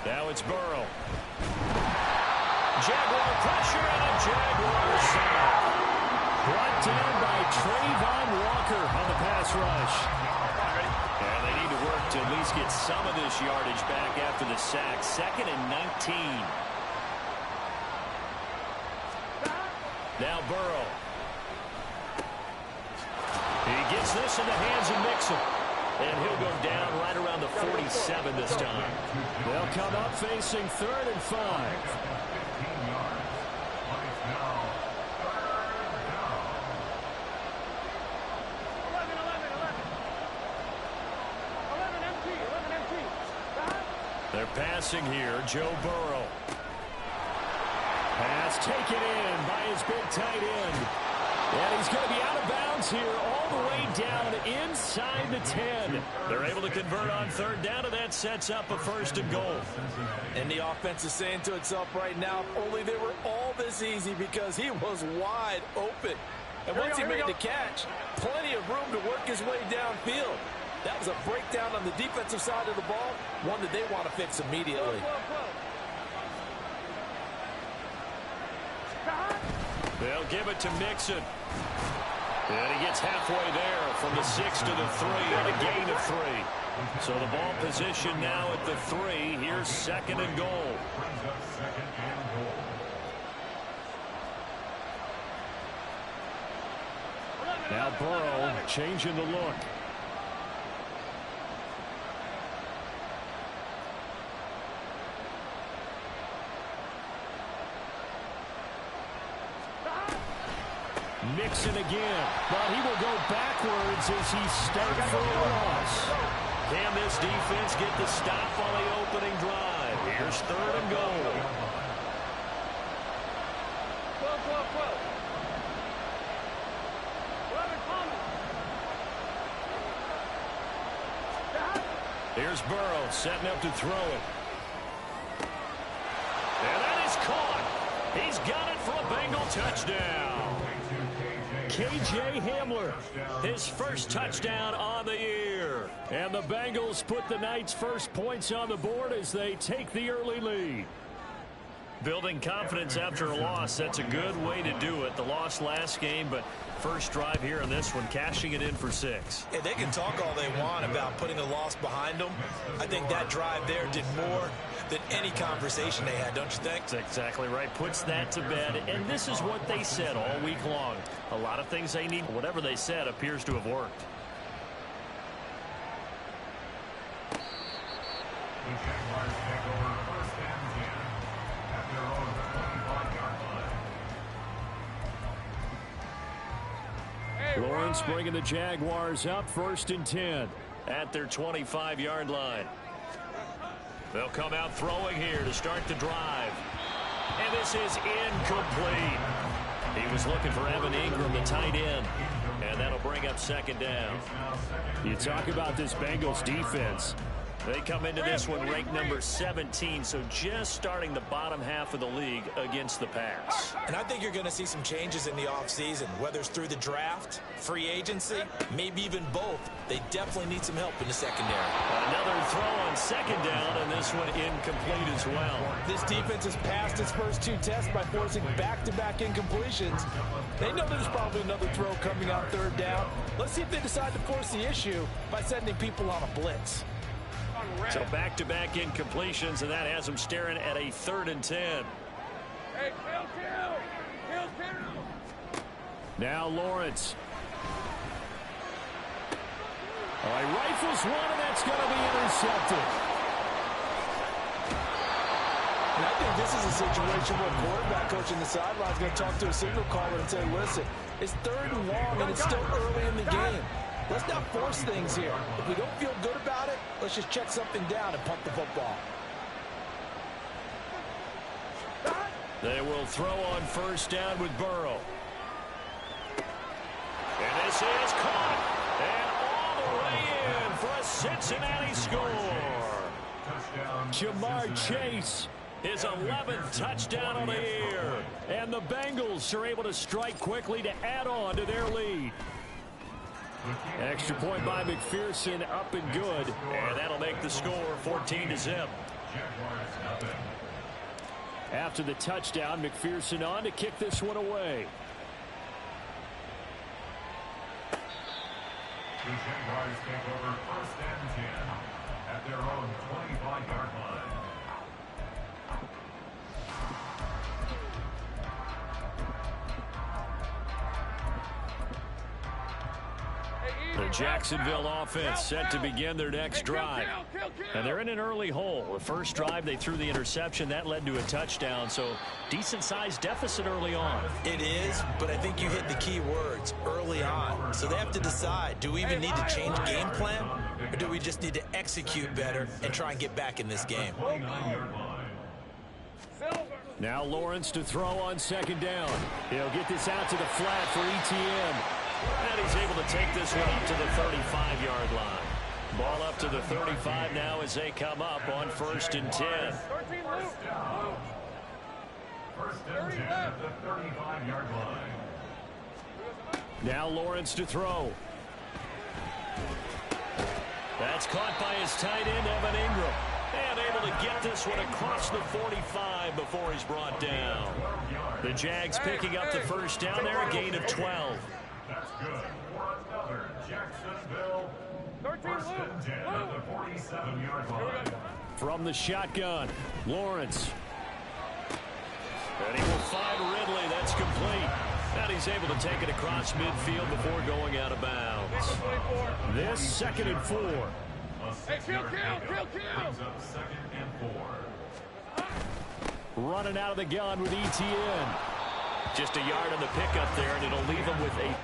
Now it's Burrow. Jaguar pressure and a Jaguar sack. Brought down by Trayvon Walker on the pass rush. And they need to work to at least get some of this yardage back after the sack. 2nd and 19. Now Burrow. He gets this in the hands of Mixon. And he'll go down right around the 47 this time. They'll come up facing 3rd and 5. They're passing here. Joe Burrow. Pass taken in by his big tight end. And he's going to be out of bounds here all the way down inside the 10. They're able to convert on 3rd down, and that sets up a 1st and goal. And the offense is saying to itself right now, only they were all this easy because he was wide open. And once he made the catch, plenty of room to work his way downfield. That was a breakdown on the defensive side of the ball, one that they want to fix immediately. They'll give it to Mixon. And he gets halfway there from the 6 to the 3 and a gain of 3. So the ball position now at the 3. Here's 2nd and goal. Now Burrow changing the look. Mixon again, but he will go backwards as he starts for a loss. Can this defense get the stop on the opening drive? Here's 3rd and goal. Here's Burrow setting up to throw it. And that is caught. He's got it for a Bengal touchdown. K.J. Hamler, his first touchdown on the year. And the Bengals put the night's first points on the board as they take the early lead. Building confidence after a loss, that's a good way to do it. The loss last game, but first drive here in this one, cashing it in for 6. And they can talk all they want about putting a loss behind them. I think that drive there did more than any conversation they had, don't you think? That's exactly right. Puts that to bed. And this is what they said all week long. A lot of things they need. Whatever they said appears to have worked. Lawrence bringing the Jaguars up 1st and 10 at their 25-yard line. They'll come out throwing here to start the drive. And this is incomplete. He was looking for Evan Ingram, the tight end. And that'll bring up 2nd down. You talk about this Bengals defense. They come into this one ranked number 17, so just starting the bottom half of the league against the pass. And I think you're going to see some changes in the offseason, whether it's through the draft, free agency, maybe even both. They definitely need some help in the secondary. Another throw on 2nd down, and this one incomplete as well. This defense has passed its first 2 tests by forcing back-to-back incompletions. They know there's probably another throw coming out 3rd down. Let's see if they decide to force the issue by sending people on a blitz. So back-to-back incompletions, and that has them staring at a 3rd and 10. Hey, kill. Now Lawrence. All right, rifles one, and that's going to be intercepted. And I think this is a situation where quarterback coach in the sideline is going to talk to a signal caller and say, listen, it's 3rd and long, and it's still early in the game. Let's not force things here. If we don't feel good about it, let's just check something down and pump the football. They will throw on 1st down with Burrow. And this is caught. And all the way in for a Cincinnati score. Jamar Chase, his 11th touchdown on the year. And the Bengals are able to strike quickly to add on to their lead. Extra point by McPherson, up and good. And that'll make the score 14-0. After the touchdown, McPherson on to kick this one away. The Jaguars take over 1st and 10 at their own 25-yard line. The Jacksonville offense set to begin their next drive. And they're in an early hole. The first drive, they threw the interception. That led to a touchdown. So decent-sized deficit early on. It is, but I think you hit the key words, early on. So they have to decide, do we even need to change game plan? Or do we just need to execute better and try and get back in this game? Now Lawrence to throw on 2nd down. He'll get this out to the flat for Etienne. And he's able to take this one up to the 35-yard line. Ball up to the 35 now as they come up on 1st and 10. 13 Luke. 1st and 10 at the 35-yard line. Now Lawrence to throw. That's caught by his tight end, Evan Ingram. And able to get this one across the 45 before he's brought down. The Jags picking up the first down there, a gain of 12. That's good for another Jacksonville. 1st and 10 at the 47-yard line. From the shotgun, Lawrence. And he will find Ridley. That's complete. And he's able to take it across midfield before going out of bounds. This 2nd and 4. Hey, kill. Brings up 2nd and 4. Running out of the gun with Etienne. Just a yard on the pickup there, and it'll leave him with a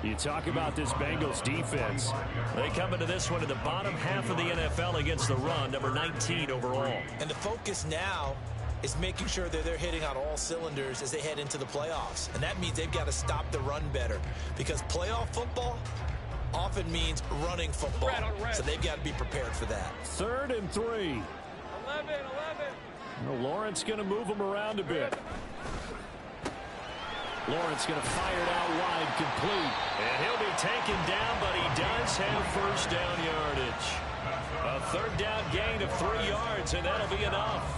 You talk about this Bengals defense. They come into this one in the bottom half of the NFL against the run, number 19 overall. And the focus now is making sure that they're hitting on all cylinders as they head into the playoffs. And that means they've got to stop the run better, because playoff football often means running football. So they've got to be prepared for that. 3rd and 3. 11. Well, Lawrence going to move him around a bit. Lawrence going to fire it out wide, complete. And he'll be taken down, but he does have first down yardage. A 3rd down gain of 3 yards, and that'll be enough.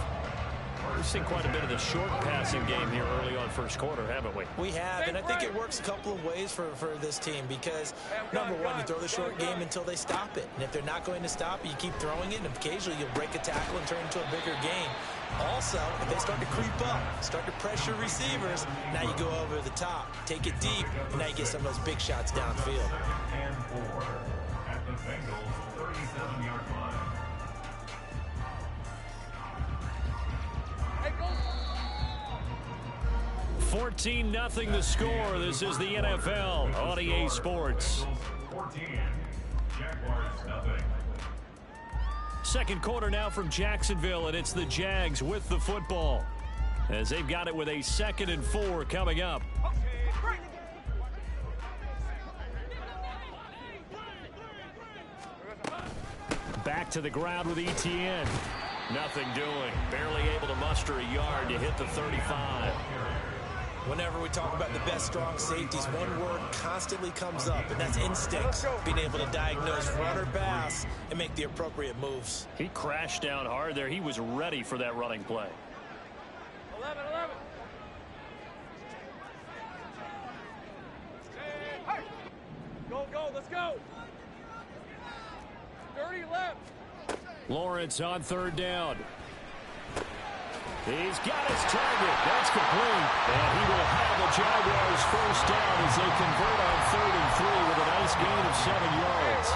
We've seen quite a bit of the short passing game here early on first quarter, haven't we? We have, and I think it works a couple of ways for this team, because, number one, you throw the short game until they stop it. And if they're not going to stop it, you keep throwing it, and occasionally you'll break a tackle and turn it into a bigger game. Also, if they start to creep up, start to pressure receivers, now you go over the top, take it deep, and now you get some of those big shots downfield. And 4 at the Bengals 37-yard line. 14-0 the score. This is the NFL on EA Sports. 14, Jaguars nothing. Second quarter now from Jacksonville, and it's the Jags with the football, as they've got it with a 2nd and 4 coming up. Back to the ground with Etienne. Nothing doing. Barely able to muster a yard to hit the 35. Whenever we talk about the best strong safeties, one word constantly comes up, and that's instincts. Being able to diagnose run or pass and make the appropriate moves. He crashed down hard there. He was ready for that running play. 11. Go, let's go. 30 left. Lawrence on 3rd down. He's got his target. That's complete. And he will have the Jaguars first down as they convert on 3rd and 3 with a nice gain of 7 yards.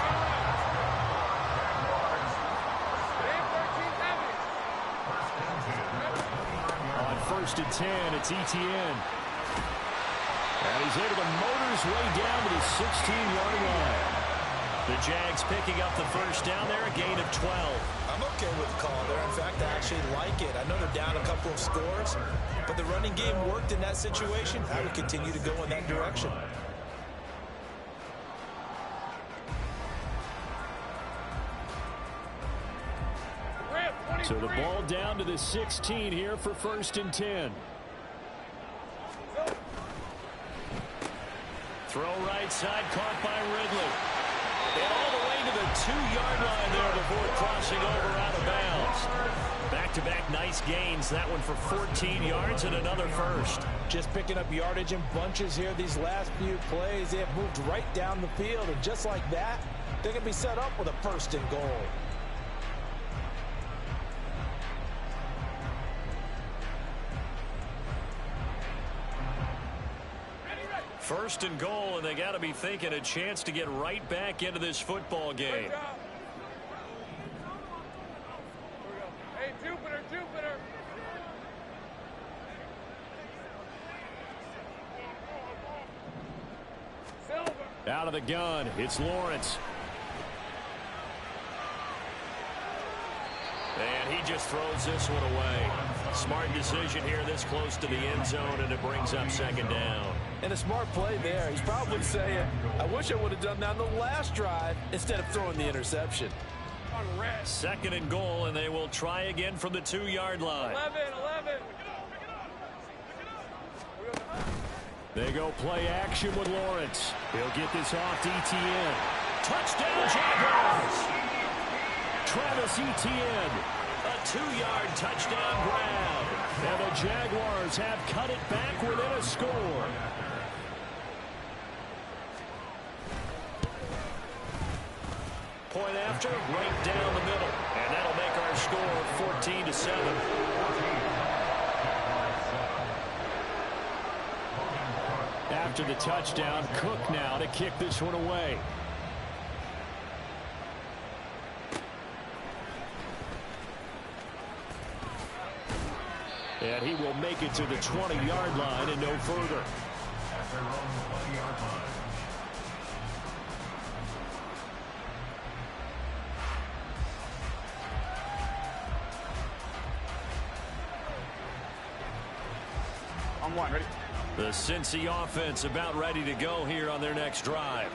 On 1st and 10, it's Etienne. And he's able to motor his way down to the 16-yard line. The Jags picking up the first down there, a gain of 12. I'm okay with the call there. In fact, I actually like it. I know they're down a couple of scores, but the running game worked in that situation. I would continue to go in that direction. So the ball down to the 16 here for 1st and 10. Throw right side, caught by Ridley. And all the way to the 2-yard line there before crossing over out of bounds. Back-to-back nice gains. That one for 14 yards and another first. Just picking up yardage in bunches here these last few plays. They have moved right down the field, and just like that, they're going to be set up with a 1st and goal. First and goal, and they got to be thinking a chance to get right back into this football game. Hey, Jupiter. Silver. Out of the gun, it's Lawrence. And he just throws this one away. Smart decision here this close to the end zone, and it brings up 2nd down. And a smart play there. He's probably saying, I wish I would have done that on the last drive instead of throwing the interception. 2nd and goal, and they will try again from the 2-yard line. 11. They go play action with Lawrence. He'll get this off to Etienne. Touchdown, Jaguars! Travis Etienne, a 2-yard touchdown grab. And the Jaguars have cut it back within a score. Point after, right down the middle. And that'll make our score 14-7. After the touchdown, Cook now to kick this one away. And he will make it to the 20-yard line and no further. On one, ready? The Cincy offense about ready to go here on their next drive.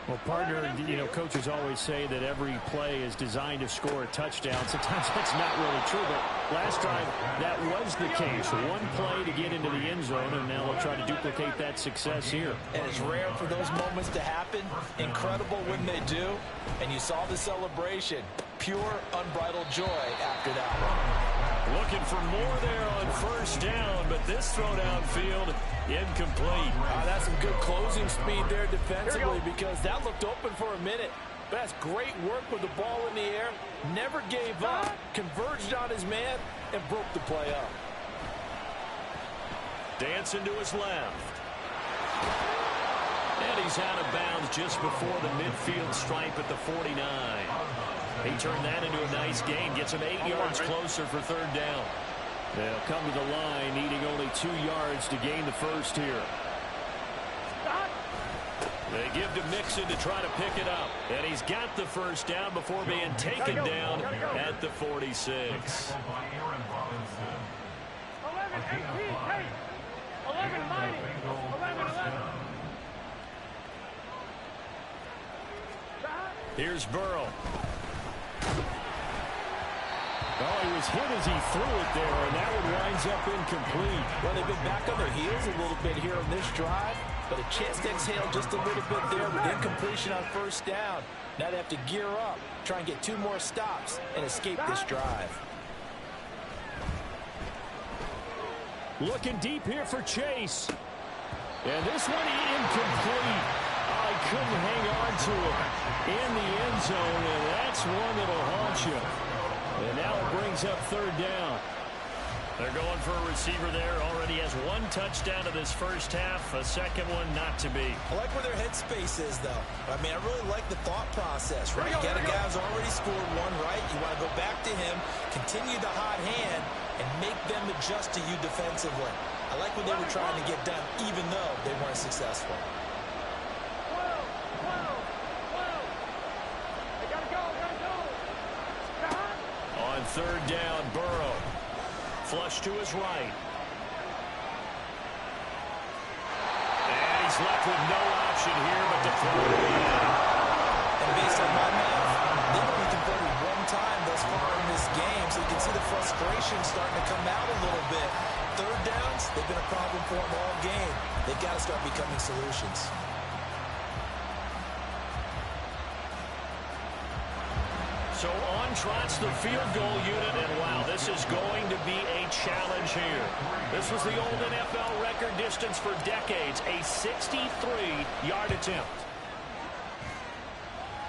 Well, partner, you know, coaches always say that every play is designed to score a touchdown. Sometimes that's not really true, but last drive, that was the case. One play to get into the end zone, and now they'll try to duplicate that success here. And it's rare for those moments to happen. Incredible when they do. And you saw the celebration. Pure, unbridled joy after that one. Looking for more there on first down, but this throw downfield, incomplete. That's some good closing speed there defensively because that looked open for a minute. But that's great work with the ball in the air. Never gave up, converged on his man, and broke the play up. Dancing to his left. And he's out of bounds just before the midfield stripe at the 49. He turned that into a nice gain. Gets him 8 yards closer for third down. They'll come to the line, needing only 2 yards to gain the first here. They give to Mixon to try to pick it up. And he's got the first down before being taken down at the 46. 11, 18, hey! 11, mighty! 11, 11. Here's Burrow. Oh, he was hit as he threw it there, and that one winds up incomplete. Well, they've been back on their heels a little bit here on this drive, but a chance to exhale just a little bit there with incompletion on first down. Now they have to gear up, try and get 2 more stops, and escape this drive. Looking deep here for Chase. And this one incomplete. Oh, he couldn't hang on to it in the end zone, and that's one that'll haunt you. And now it brings up third down. They're going for a receiver there. Already has 1 touchdown in this first half. A second one not to be. I like where their headspace is, though. I mean, I really like the thought process, right? You got a guy who's already scored 1, right? You want to go back to him, continue the hot hand, and make them adjust to you defensively. I like what they were trying to get done, even though they weren't successful. On third down, Burrow. Flush to his right. And he's left with no option here but to throw it in. And based on my math, they've only converted 1 time thus far in this game, so you can see the frustration starting to come out a little bit. Third downs, they've been a problem for them all game. They've got to start becoming solutions. So on trots the field goal unit, and wow, this is going to be a challenge here. This was the old NFL record distance for decades, a 63-yard attempt.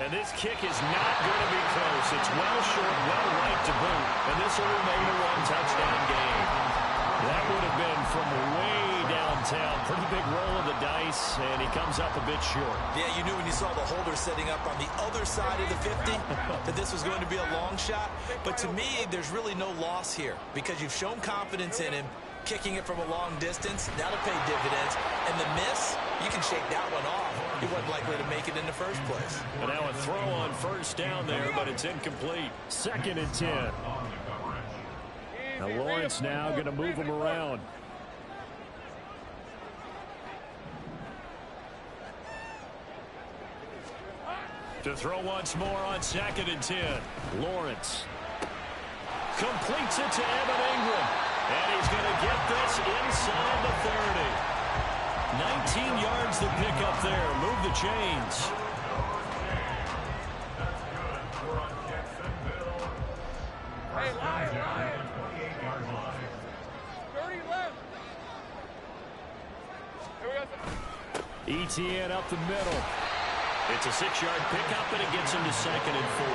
And this kick is not going to be close. It's well short, well right to boot, and this will remain a 1-touchdown game. That would have been from way downtown. Pretty big roll of the dice, and he comes up a bit short. Yeah, you knew when you saw the holder setting up on the other side of the 50 that this was going to be a long shot. But to me, there's really no loss here because you've shown confidence in him. Kicking it from a long distance, that'll pay dividends. And the miss, you can shake that one off. He wasn't likely to make it in the first place. And now a throw on first down there, but it's incomplete. 2nd and 10. Now Lawrence now going to move him around. To throw once more on 2nd and 10. Lawrence Completes it to Evan Ingram. And he's going to get this inside the 30. 19 yards to pick up there. Move the chains. Hey, Lion. 30 left. Here we go. ETN up the middle. It's a 6-yard pickup, and it gets him to 2nd and 4.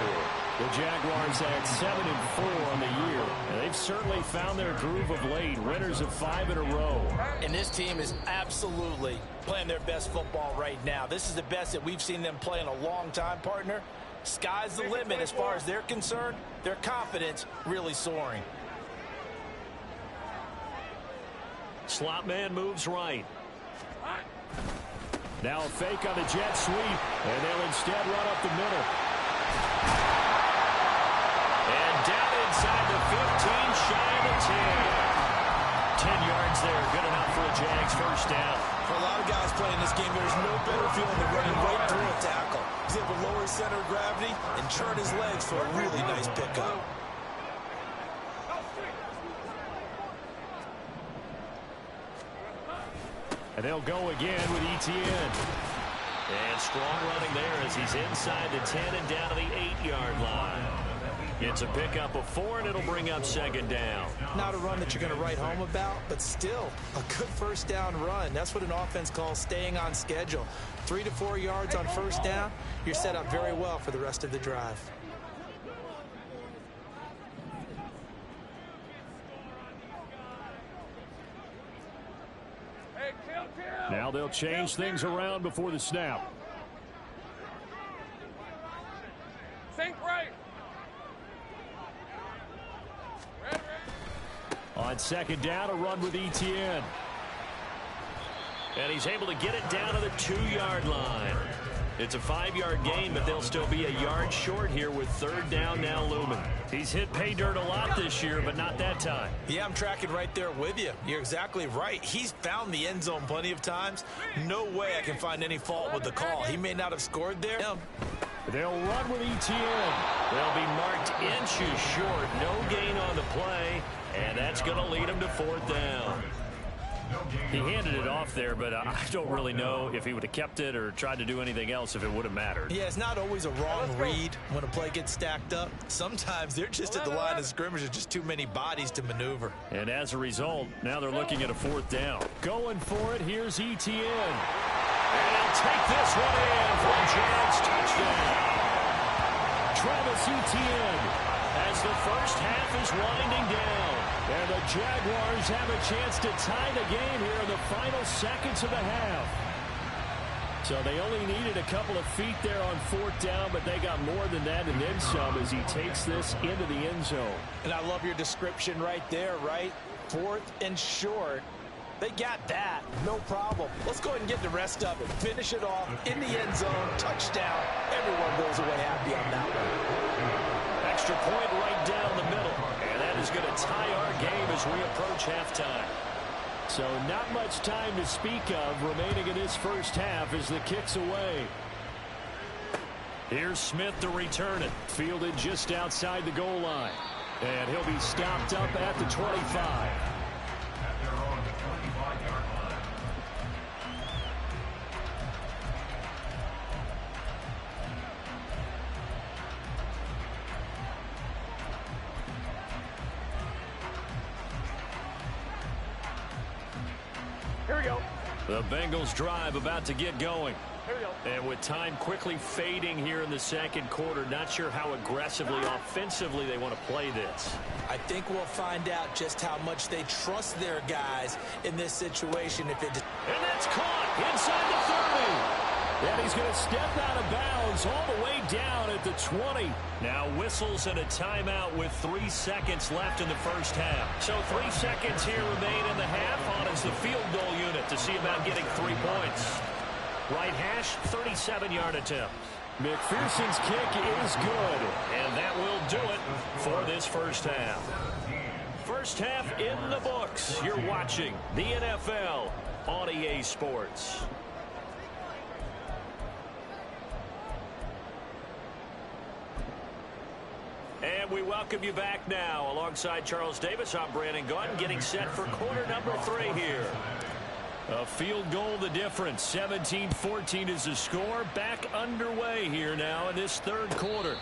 The Jaguars had 7 and 4 on the year. And they've certainly found their groove of late. Winners of 5 in a row. And this team is absolutely playing their best football right now. This is the best that we've seen them play in a long time, partner. Sky's the limit as far as they're concerned. Their confidence really soaring. Slot man moves right. Now a fake on the jet sweep. And they'll instead run up the middle. And down inside the 15, shy of the 10. 10 yards there. Good enough for a Jags first down. For a lot of guys playing this game, there's no better feeling than running right through a tackle. He's able to lower his center of gravity and turn his legs for a really nice pickup. And they'll go again with Etienne. And strong running there as he's inside the 10 and down to the 8-yard line. It's a pickup of 4, and it'll bring up second down. Not a run that you're going to write home about, but still a good first down run. That's what an offense calls staying on schedule. 3 to 4 yards on first down, you're set up very well for the rest of the drive. Now they'll change things around before the snap. Sink right. On second down, a run with Etienne. And he's able to get it down to the 2-yard line. It's a 5-yard gain, but they'll still be a yard short here with third down now looming. He's hit pay dirt a lot this year, but not that time. Yeah, I'm tracking right there with you. You're exactly right. He's found the end zone plenty of times. No way I can find any fault with the call. He may not have scored there. They'll run with Etienne. They'll be marked inches short. No gain on the play, and that's going to lead him to fourth down. He handed it off there, but I don't really know if he would have kept it or tried to do anything else if it would have mattered. Yeah, it's not always a wrong read when a play gets stacked up. Sometimes they're just at the line of scrimmage. There's just too many bodies to maneuver. And as a result, now they're looking at a fourth down. Going for it, here's Etienne. And he'll take this one in for a Jags touchdown. Travis Etienne as the first half is winding down. And the Jaguars have a chance to tie the game here in the final seconds of the half. So they only needed a couple of feet there on fourth down, but they got more than that and then some as he takes this into the end zone. And I love your description right there, right? Fourth and short. They got that. No problem. Let's go ahead and get the rest of it. Finish it off in the end zone. Touchdown. Everyone goes away happy on that one. Extra point right down the middle. And that is going to tie our game as we approach halftime. So not much time to speak of remaining in this first half as the kick's away. Here's Smith to return it. Fielded just outside the goal line. And he'll be stopped up at the 25. Here we go. The Bengals drive about to get going. Here we go. And with time quickly fading here in the second quarter, not sure how aggressively, offensively they want to play this. I think we'll find out just how much they trust their guys in this situation. And that's caught inside the 30. And he's going to step out of bounds all the way down at the 20. Now whistles and a timeout with 3 seconds left in the first half. So 3 seconds here remain in the half on as the field goal unit to see about getting 3 points. Right hash, 37-yard attempt. McPherson's kick is good. And that will do it for this first half. First half in the books. You're watching the NFL on EA Sports. And we welcome you back now. Alongside Charles Davis, I'm Brandon Gaudin, getting set for quarter number 3 here. A field goal the difference. 17-14 is the score. Back underway here now in this third quarter.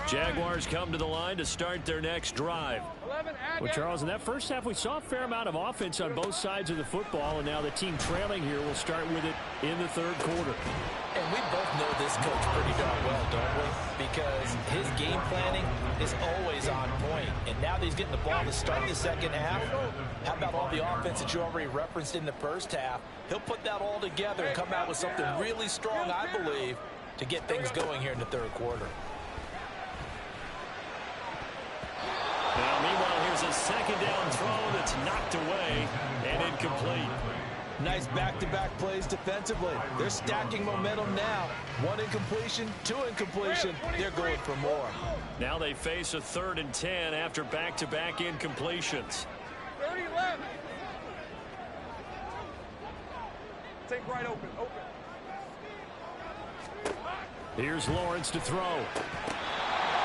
Jaguars come to the line to start their next drive. Well, Charles, in that first half, we saw a fair amount of offense on both sides of the football, and now the team trailing here will start with it in the third quarter. And we both know this coach pretty darn well, don't we? Because his game planning is always on point. And now that he's getting the ball to start the second half, how about all the offense that you already referenced in the first half? He'll put that all together and come out with something really strong, I believe, to get things going here in the third quarter. a second down throw that's knocked away and incomplete. Nice back-to-back plays defensively. They're stacking momentum now. One incompletion, two incompletion. They're going for more. Now they face a 3rd and 10 after back-to-back incompletions. 30 left. Take right open. Here's Lawrence to throw.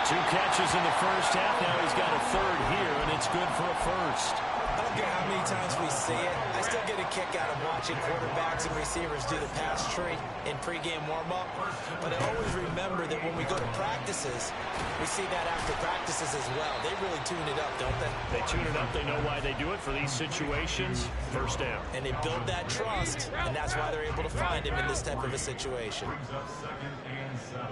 2 catches in the first half. Now he's got a 3rd here, and it's good for a first. I don't care how many times we see it. I still get a kick out of watching quarterbacks and receivers do the pass tree in pregame warm-up. But I always remember that when we go to practices, we see that after practices as well. They really tune it up, don't they? They tune it up. They know why they do it for these situations. First down. And they build that trust, and that's why they're able to find him in this type of a situation. Brings up 2nd and 7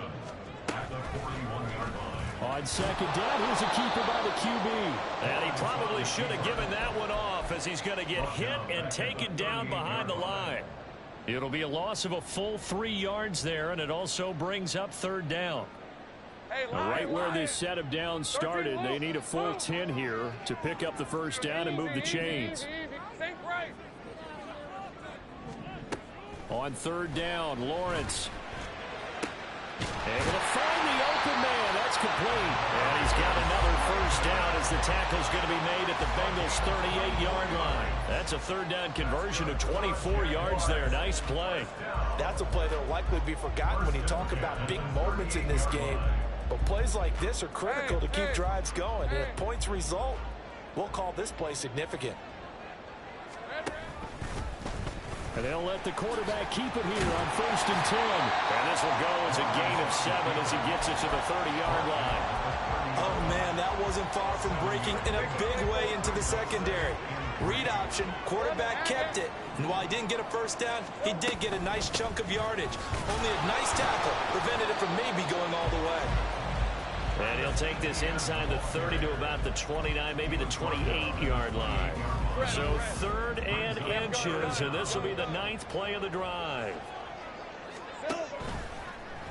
at the 41-yard line. On second down, here's a keeper by the QB. And he probably should have given that one off as he's going to get hit and taken down behind the line. It'll be a loss of a full 3 yards there, and it also brings up 3rd down. Hey, Right where this set of downs started, they need a full 10 here to pick up the first down and move the chains. Think right. On 3rd down, Lawrence able to find the open man. That's complete. And he's got another first down as the tackle's going to be made at the Bengals' 38-yard line. That's a 3rd down conversion of 24 yards there. Nice play. That's a play that will likely be forgotten when you talk about big moments in this game. But plays like this are critical to keep drives going. And if points result, we'll call this play significant. And they'll let the quarterback keep it here on 1st and 10. And this will go as a gain of 7 as he gets it to the 30-yard line. Oh, man, that wasn't far from breaking in a big way into the secondary. Read option, quarterback kept it. And while he didn't get a first down, he did get a nice chunk of yardage. Only a nice tackle prevented it from maybe going all the way. And he'll take this inside the 30 to about the 29, maybe the 28-yard line. So 3rd and inches, and this will be the 9th play of the drive.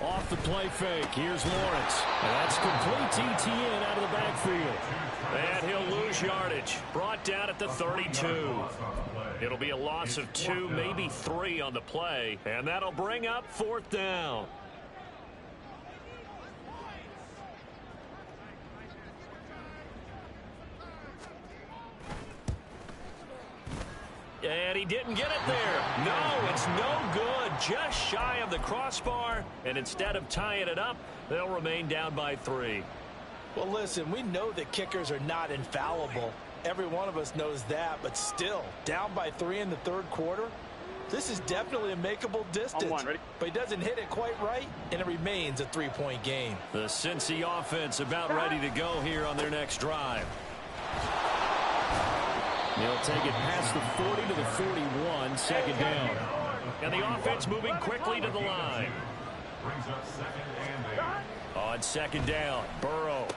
Off the play fake, here's Lawrence. And that's complete to Etienne out of the backfield. And he'll lose yardage. Brought down at the 32. It'll be a loss of 2, maybe 3 on the play. And that'll bring up 4th down. And he didn't get it there. No, it's no good. Just shy of the crossbar. And instead of tying it up, they'll remain down by 3. Well, listen, we know that kickers are not infallible. Every one of us knows that. But still, down by 3 in the 3rd quarter, this is definitely a makeable distance. But he doesn't hit it quite right, and it remains a 3-point game. The Cincy offense about ready to go here on their next drive. They'll take it past the 40 to the 41, 2nd down. And the offense moving quickly to the line. Brings up 2nd and 8. On 2nd down, Burrow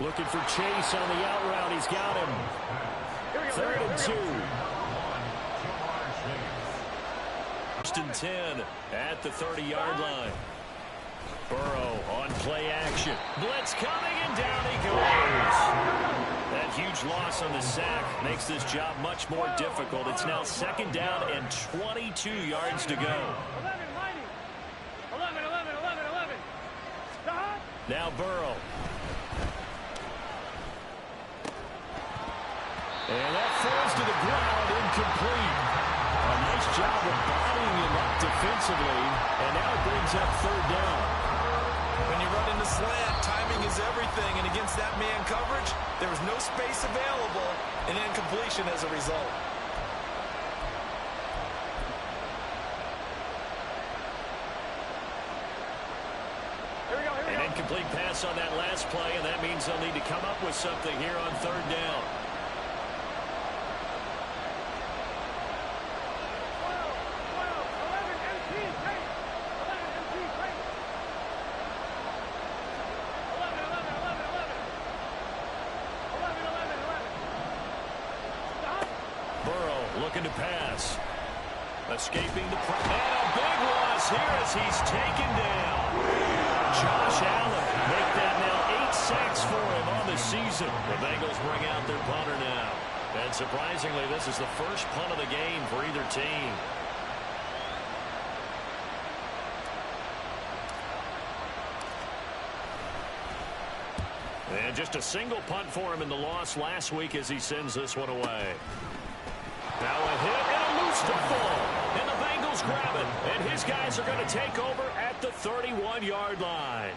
Looking for Chase on the out route. He's got him. 3rd and 2. 1st and 10 at the 30-yard line. Burrow on play action. Blitz coming, and down he goes. That huge loss on the sack makes this job much more difficult. It's now 2nd down and 22 yards to go. 11. Now Burrow. And that falls to the ground, incomplete. A nice job of bodying him up defensively, and now it brings up 3rd down. When you run into slant, timing is everything, and against that man coverage, there was no space available, and incompletion as a result. An incomplete pass on that last play, and that means they'll need to come up with something here on 3rd down. Looking to pass. Escaping the pressure. And a big loss here as he's taken down. Josh Allen make that now 8 sacks for him on the season. The Bengals bring out their punter now. And surprisingly, this is the first punt of the game for either team. And just a single punt for him in the loss last week as he sends this one away. Now a hit and a loose football. And the Bengals grab it. And his guys are going to take over at the 31-yard line.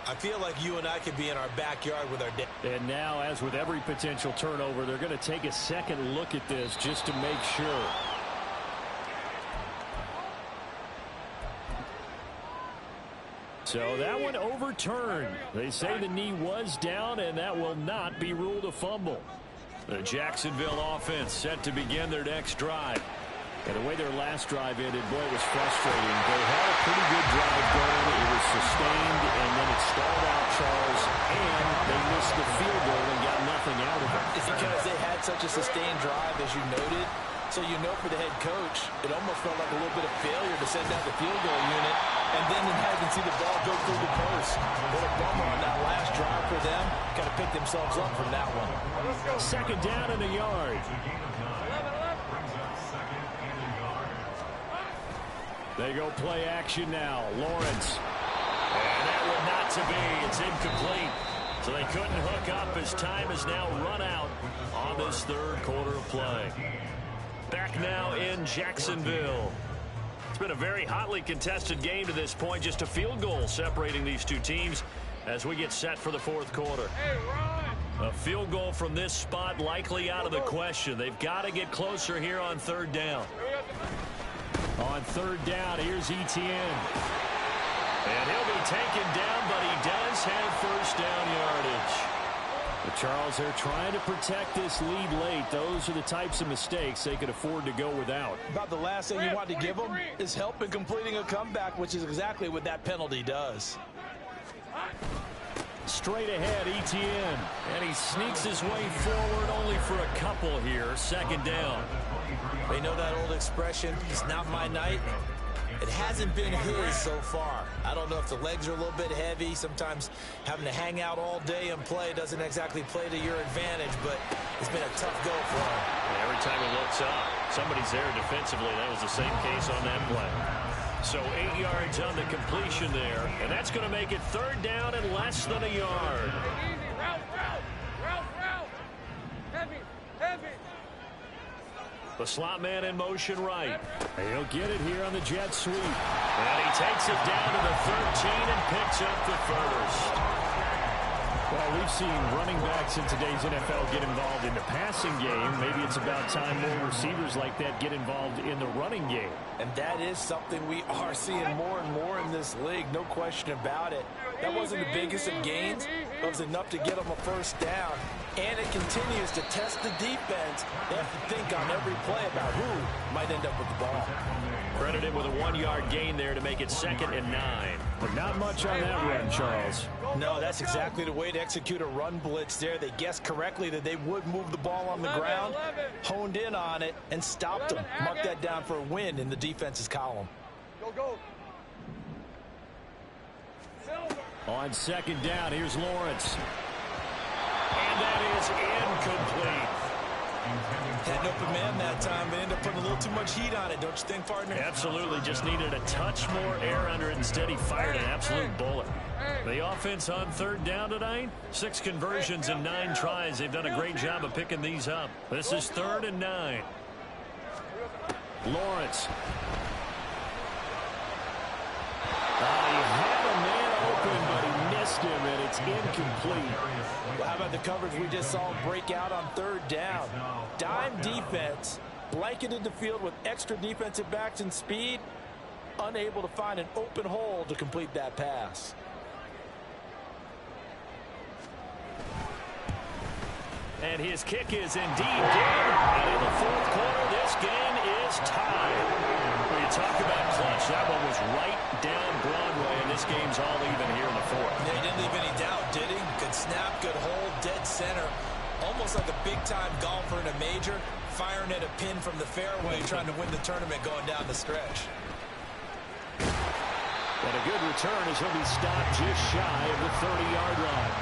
I feel like you and I could be in our backyard with our dad. And now, as with every potential turnover, they're going to take a second look at this just to make sure. So that one overturned. They say the knee was down, and that will not be ruled a fumble. The Jacksonville offense set to begin their next drive. And the way their last drive ended, boy, it was frustrating. They had a pretty good drive going. It was sustained, and then it stalled out, Charles, and they missed the field goal and got nothing out of it. It's because they had such a sustained drive, as you noted. So you know for the head coach, it almost felt like a little bit of failure to send out the field goal unit, and then having to see the ball go through the post. What a bummer on that last drive for them. Kind of picked themselves up from that one. Second down and a yard. They go play action now. Lawrence. And that one not to be. It's incomplete. So they couldn't hook up as time is now run out on this third quarter of play. Back now in Jacksonville. It's been a very hotly contested game to this point. Just a field goal separating these two teams as we get set for the fourth quarter. A field goal from this spot likely out of the question. They've got to get closer here on third down. On third down, here's Etienne. And he'll be taken down, but he does have first down yardage. But Charles, they're trying to protect this lead late. Those are the types of mistakes they could afford to go without. About the last thing you want to give them is help in completing a comeback, which is exactly what that penalty does. Straight ahead, Etienne. And he sneaks his way forward only for a couple here. Second down. They know that old expression, it's not my night. It hasn't been his so far. I don't know if the legs are a little bit heavy. Sometimes having to hang out all day and play doesn't exactly play to your advantage, but it's been a tough go for him. And every time he looks up, somebody's there defensively. That was the same case on that play. So 8 yards on the completion there, and that's going to make it third down and less than a yard. Easy, route. Heavy. The slot man in motion right. He'll get it here on the jet sweep. And he takes it down to the 13 and picks up the first. Well, we've seen running backs in today's NFL get involved in the passing game. Maybe it's about time more receivers like that get involved in the running game. And that is something we are seeing more and more in this league, no question about it. That wasn't the biggest of gains, but it was enough to get them a first down. And it continues to test the defense. They have to think on every play about who might end up with the ball. Credited with a 1-yard gain there to make it 2nd and 9. But not much on that run, Charles. No, that's exactly the way to execute a run blitz there. They guessed correctly that they would move the ball on the ground, honed in on it, and stopped them. Mark that down for a win in the defense's column. Go. On second down, here's Lawrence. And that is incomplete. Had an open man that time, but ended up putting a little too much heat on it, don't you think, partner? Absolutely, just needed a touch more air under it. Instead, he fired an absolute bullet. The offense on third down tonight, 6 conversions and 9 tries. They've done a great job of picking these up. This is 3rd and 9. Lawrence. He had a man open, but he missed him, and it's incomplete. Well, how about the coverage we just saw break out on third down? Dime defense, blanketed the field with extra defensive backs and speed, unable to find an open hole to complete that pass. And his kick is indeed good. And in the fourth quarter, this game is tied. When you talk about clutch, that one was right down Broadway, and this game's all even here in the fourth. Yeah, he didn't leave any doubt, did he? Good snap, good hold, dead center. Almost like a big-time golfer in a major, firing at a pin from the fairway, trying to win the tournament going down the stretch. And a good return as he'll be stopped just shy of the 30-yard line.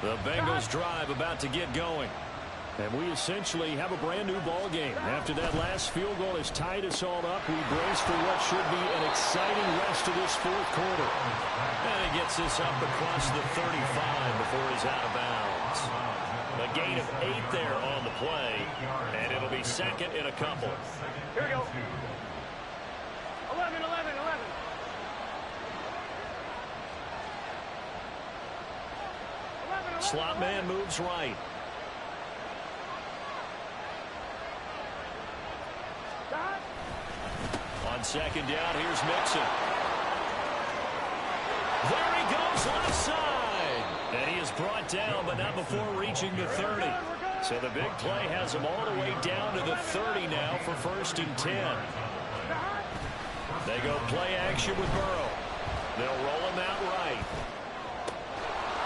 The Bengals drive about to get going. And we essentially have a brand-new ball game. After that last field goal has tied us all up, we brace for what should be an exciting rest of this fourth quarter. And he gets this up across the 35 before he's out of bounds. A gain of 8 there on the play, and it'll be second in a couple. Here we go. 11, 11, 11. Slot man moves right. On second down, here's Mixon. There he goes left side. And he is brought down, but not before reaching the 30. So the big play has him all the way down to the 30 now for 1st and 10. They go play action with Burrow. They'll roll him out right.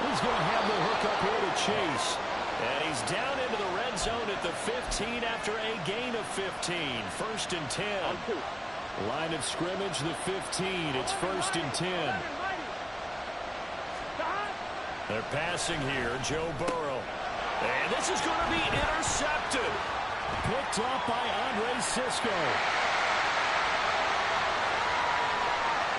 He's going to have the hook up here to Chase. And he's down into the red zone at the 15 after a gain of 15. 1st and 10. Line of scrimmage, the 15. It's 1st and 10. They're passing here, Joe Burrow. And this is going to be intercepted. Picked up by Andre Cisco.